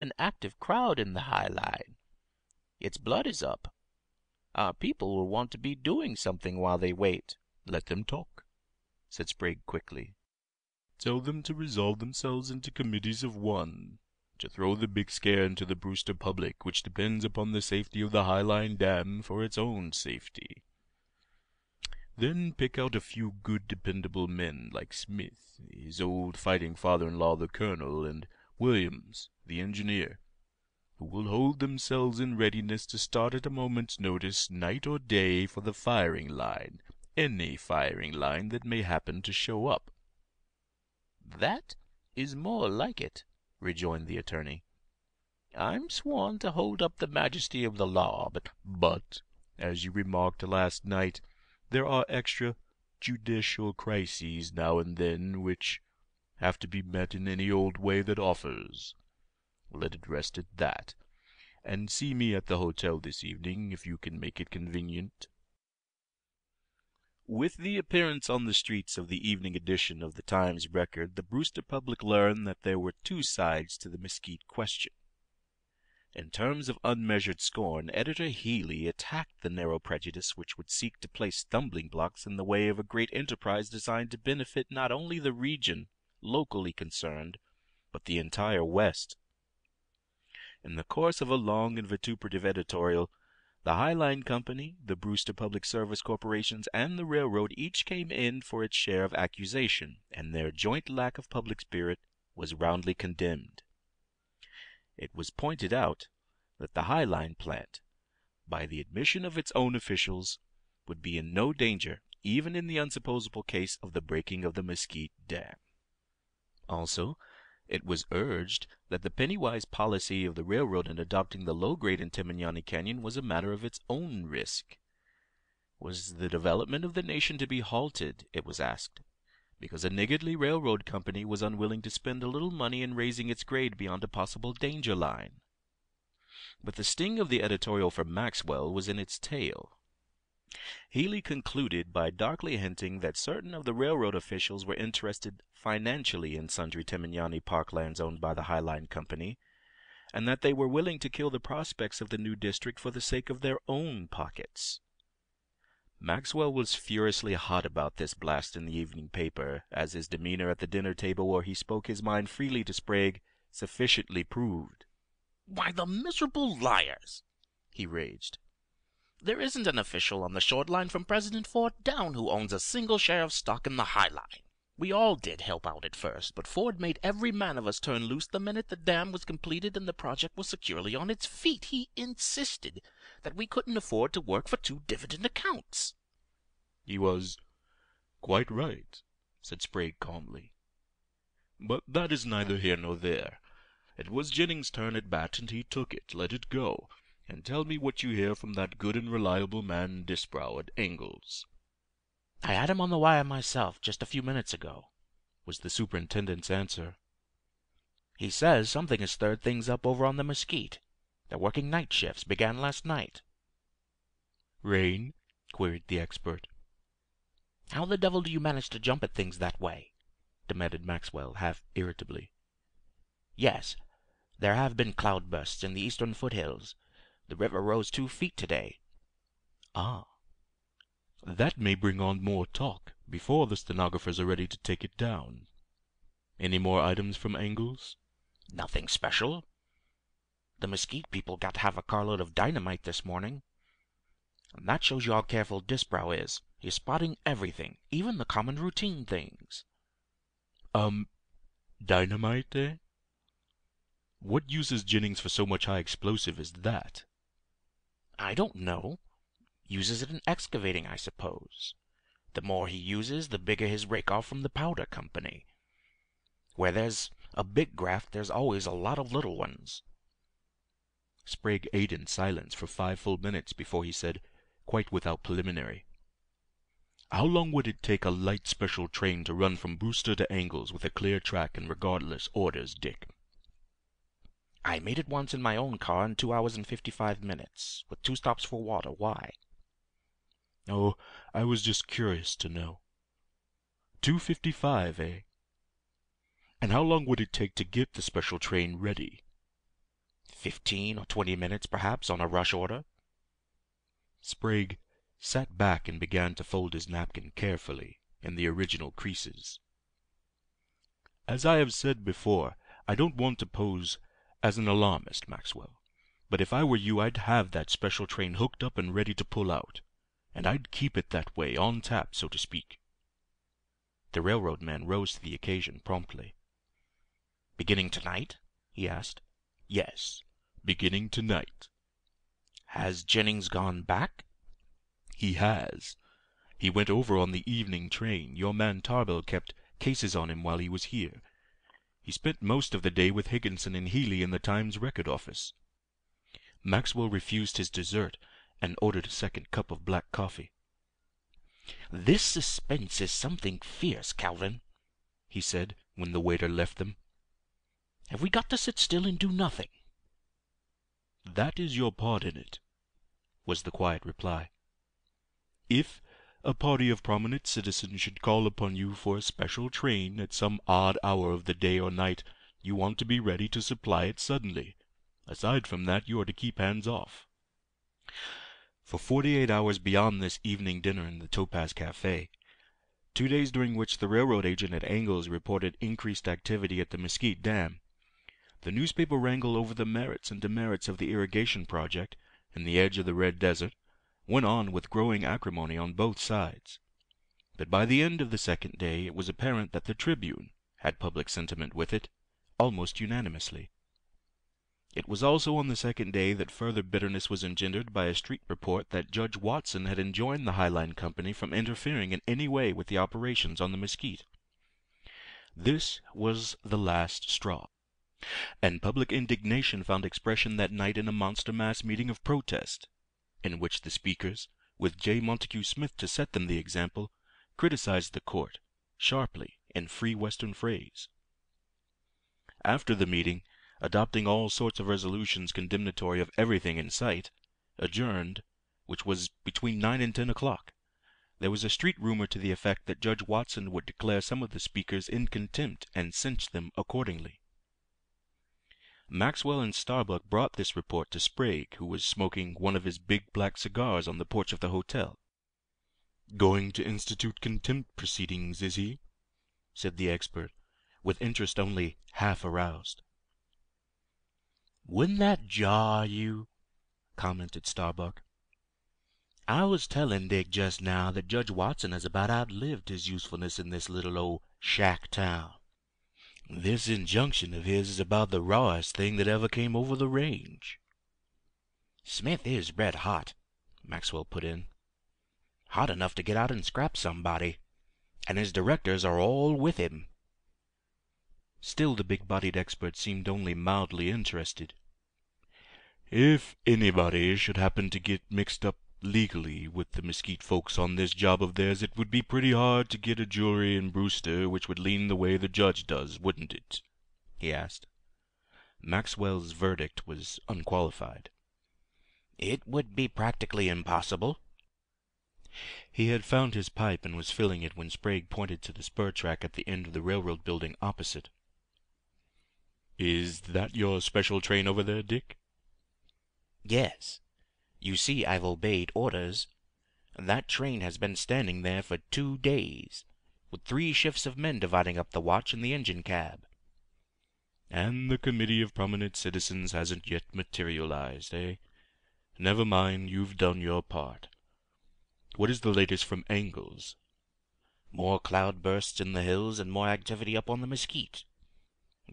an active crowd in the High Line. Its blood is up. Our people will want to be doing something while they wait." "Let them talk," said Sprague quickly. "Tell them to resolve themselves into committees of one, to throw the big scare into the Brewster public, which depends upon the safety of the High Line Dam for its own safety. Then pick out a few good dependable men like Smith, his old fighting father-in-law the colonel, and Williams, the engineer, who will hold themselves in readiness to start at a moment's notice, night or day, for the firing line, any firing line that may happen to show up." "That is more like it," rejoined the attorney. "I'm sworn to hold up the majesty of the law, But, as you remarked last night, there are extra judicial crises now and then which have to be met in any old way that offers. Let it rest at that, and see me at the hotel this evening, if you can make it convenient." With the appearance on the streets of the evening edition of the Times Record, the Brewster public learned that there were two sides to the Mesquite question. In terms of unmeasured scorn, Editor Healy attacked the narrow prejudice which would seek to place stumbling blocks in the way of a great enterprise designed to benefit not only the region locally concerned, but the entire West. In the course of a long and vituperative editorial, the High Line Company, the Brewster Public Service Corporations, and the railroad each came in for its share of accusation, and their joint lack of public spirit was roundly condemned. It was pointed out that the High Line plant, by the admission of its own officials, would be in no danger, even in the unsupposable case of the breaking of the Mesquite Dam. Also, it was urged that the penny-wise policy of the railroad in adopting the low grade in Timignani Canyon was a matter of its own risk. Was the development of the nation to be halted, it was asked, because a niggardly railroad company was unwilling to spend a little money in raising its grade beyond a possible danger line? But the sting of the editorial from Maxwell was in its tail. Healy concluded by darkly hinting that certain of the railroad officials were interested financially in sundry Timignani parklands owned by the High Line Company, and that they were willing to kill the prospects of the new district for the sake of their own pockets. Maxwell was furiously hot about this blast in the evening paper, as his demeanor at the dinner table where he spoke his mind freely to Sprague sufficiently proved. "Why, the miserable liars!" he raged. "There isn't an official on the short line from President Ford down who owns a single share of stock in the High Line. We all did help out at first, but Ford made every man of us turn loose the minute the dam was completed and the project was securely on its feet. He insisted that we couldn't afford to work for 2 dividend accounts." "He was quite right," said Sprague calmly. "But that is neither here nor there. It was Jennings' turn at bat, and he took it. Let it go, and tell me what you hear from that good and reliable man Disbrow at Engle's." "I had him on the wire myself just a few minutes ago," was the superintendent's answer. "He says something has stirred things up over on the Mesquite. They're working night shifts, began last night." "Rain?" queried the expert. "How the devil do you manage to jump at things that way?" demanded Maxwell, half irritably. "Yes, there have been cloudbursts in the eastern foothills. The river rose 2 feet today." "Ah. That may bring on more talk before the stenographers are ready to take it down. Any more items from Engle's?" "Nothing special. The Mesquite people got half a carload of dynamite this morning. And that shows you how careful Disbrow is. He's spotting everything, even the common routine things." Dynamite, eh? What use is Jennings for so much high explosive as that?" "I don't know. Uses it in excavating, I suppose. The more he uses, the bigger his rake-off from the powder company. Where there's a big graft, there's always a lot of little ones." Sprague ate in silence for 5 full minutes before he said, quite without preliminary, "How long would it take a light special train to run from Brewster to Engle's with a clear track and regardless orders, Dick?" "I made it once in my own car in 2 hours and 55 minutes, with 2 stops for water. Why?" "Oh, I was just curious to know. 2:55, eh? And how long would it take to get the special train ready?" 15 or 20 minutes, perhaps, on a rush order. Sprague sat back and began to fold his napkin carefully in the original creases. As I have said before, I don't want to pose as an alarmist, Maxwell, but if I were you, I'd have that special train hooked up and ready to pull out, and I'd keep it that way, on tap, so to speak. The railroad man rose to the occasion promptly. "Beginning tonight?" he asked. "Yes, beginning tonight." "Has Jennings gone back?" "He has. He went over on the evening train. Your man Tarbell kept cases on him while he was here. He spent most of the day with Higginson and Healy in the Times Record office." Maxwell refused his dessert and ordered a second cup of black coffee. "This suspense is something fierce, Calvin," he said when the waiter left them. "Have we got to sit still and do nothing?" "That is your part in it," was the quiet reply. "If a party of prominent citizens should call upon you for a special train at some odd hour of the day or night, you want to be ready to supply it suddenly. Aside from that, you are to keep hands off." For 48 hours beyond this evening dinner in the Topaz Cafe, 2 days during which the railroad agent at Angles reported increased activity at the Mesquite Dam, the newspaper wrangle over the merits and demerits of the irrigation project in the edge of the Red Desert went on with growing acrimony on both sides. But by the end of the second day it was apparent that the Tribune had public sentiment with it, almost unanimously. It was also on the second day that further bitterness was engendered by a street report that Judge Watson had enjoined the Highline Company from interfering in any way with the operations on the Mesquite. This was the last straw, and public indignation found expression that night in a monster mass meeting of protest, in which the speakers, with J. Montague Smith to set them the example, criticized the court, sharply, in free Western phrase. After the meeting, adopting all sorts of resolutions condemnatory of everything in sight, adjourned, which was between 9 and 10 o'clock, there was a street rumor to the effect that Judge Watson would declare some of the speakers in contempt and cinch them accordingly. Maxwell and Starbuck brought this report to Sprague, who was smoking one of his big black cigars on the porch of the hotel. "Going to institute contempt proceedings, is he?" said the expert, with interest only half aroused. "Wouldn't that jar you?" commented Starbuck. "I was telling Dick just now that Judge Watson has about outlived his usefulness in this little old shack town. This injunction of his is about the rawest thing that ever came over the range." "Smith is red hot," Maxwell put in. "Hot enough to get out and scrap somebody, and his directors are all with him." Still the big-bodied expert seemed only mildly interested. "If anybody should happen to get mixed up legally with the Mesquite folks on this job of theirs, it would be pretty hard to get a jury in Brewster which would lean the way the judge does, wouldn't it?" he asked. Maxwell's verdict was unqualified. "It would be practically impossible." He had found his pipe and was filling it when Sprague pointed to the spur track at the end of the railroad building opposite. "Is that your special train over there, Dick?" "Yes. You see, I've obeyed orders. That train has been standing there for 2 days, with 3 shifts of men dividing up the watch in the engine cab." "And the committee of prominent citizens hasn't yet materialized, eh? Never mind, you've done your part. What is the latest from Angles?" "More cloud bursts in the hills and more activity up on the Mesquite.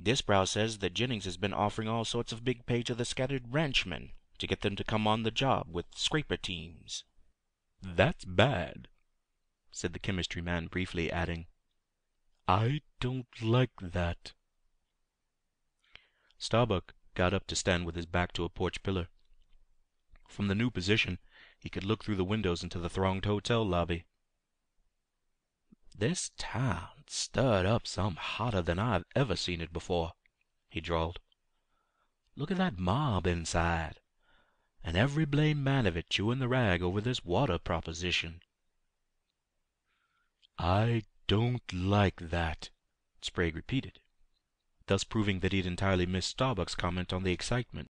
Disbrow says that Jennings has been offering all sorts of big pay to the scattered ranchmen to get them to come on the job with scraper teams." "That's bad," said the chemistry man briefly, adding, "I don't like that." Starbuck got up to stand with his back to a porch pillar. From the new position, he could look through the windows into the thronged hotel lobby. "This town's stirred up some hotter than I've ever seen it before," he drawled. "Look at that mob inside, and every blame man of it chewing the rag over this water proposition." "I don't like that," Sprague repeated, thus proving that he had entirely missed Starbuck's comment on the excitement